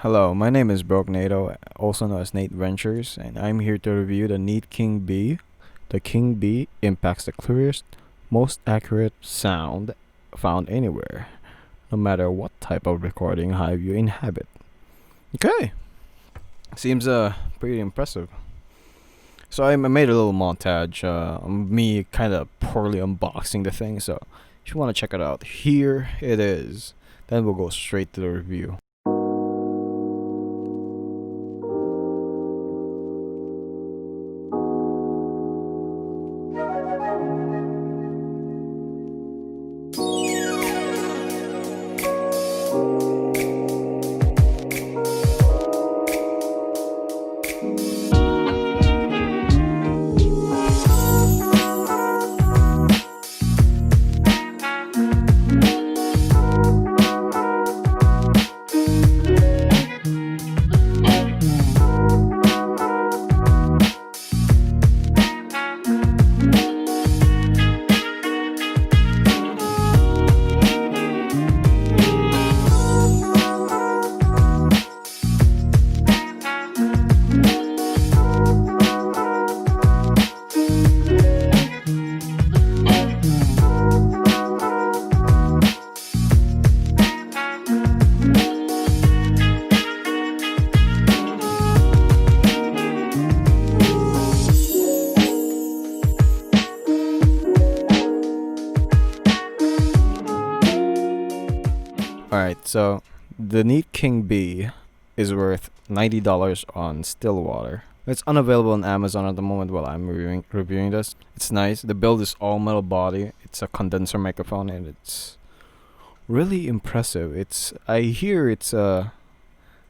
Hello, my name is Broke Nato, also known as Nate Ventures, and I'm here to review the Neat King B. The King B impacts the clearest, most accurate sound found anywhere, no matter what type of recording hive you inhabit. Okay, seems pretty impressive. So I made a little montage, me kind of poorly unboxing the thing. So if you want to check it out, here it is. Then we'll go straight to the review. Alright, so the Neat King B is worth $90 on Stillwater. It's unavailable on Amazon at the moment while I'm reviewing this. It's nice. The build is all metal body. It's a condenser microphone and it's really impressive. I hear it's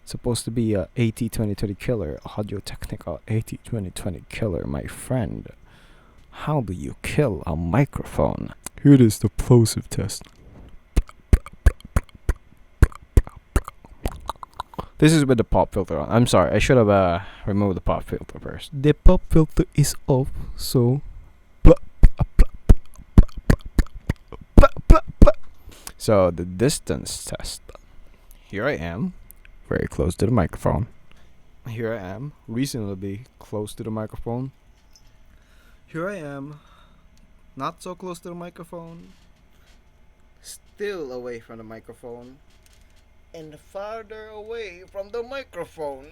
supposed to be a AT2020 Killer, Audio Technica AT2020 Killer, my friend. How do you kill a microphone? Here it is, the Plosive Test. This is with the pop filter on. I'm sorry, I should have removed the pop filter first. The pop filter is off, so so the distance test. Here I am, very close to the microphone. Here I am, reasonably close to the microphone. Here I am, not so close to the microphone. Still away from the microphone. And farther away from the microphone.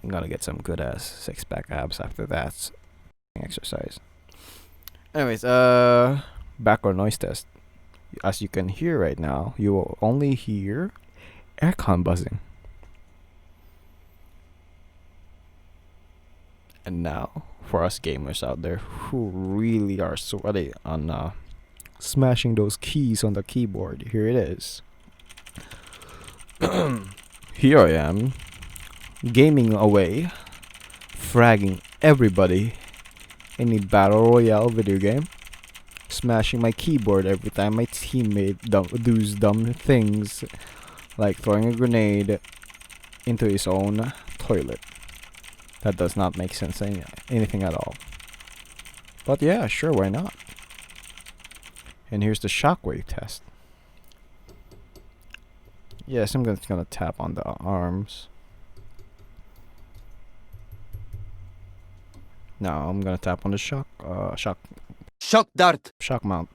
I'm gonna get some good ass 6-pack abs after that exercise. Anyways, background noise test. As you can hear right now, you will only hear aircon buzzing. And now, for us gamers out there who really are sweaty on smashing those keys on the keyboard, here it is. Here I am, gaming away, fragging everybody in a battle royale video game, smashing my keyboard every time my teammate does dumb things, like throwing a grenade into his own toilet. That does not make sense anything at all. But yeah, sure, why not? And here's the Shockwave test. Yes, I'm just gonna tap on the arms. Now I'm gonna tap on the shock mount.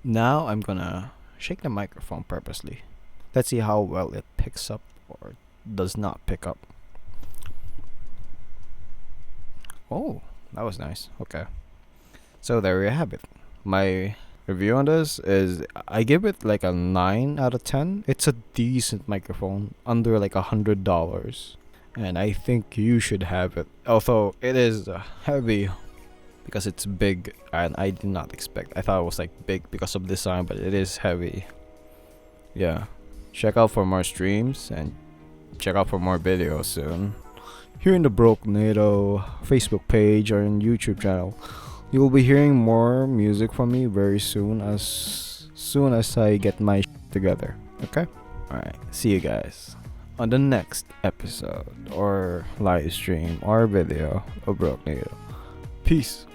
Now I'm gonna shake the microphone purposely. Let's see how well it picks up or does not pick up. Oh, that was nice. Okay. So there you have it. My review on this is I give it like a 9 out of 10. It's a decent microphone, under like $100, and I think you should have it. Although it is heavy because it's big, and I did not expect. I thought it was like big because of design, but it is heavy. Yeah, check out for more streams and check out for more videos soon. Here in the Broke Nato Facebook page or in YouTube channel. You will be hearing more music from me very soon as I get my together. Okay? Alright, see you guys on the next episode or live stream or video of Broke Nato. Peace.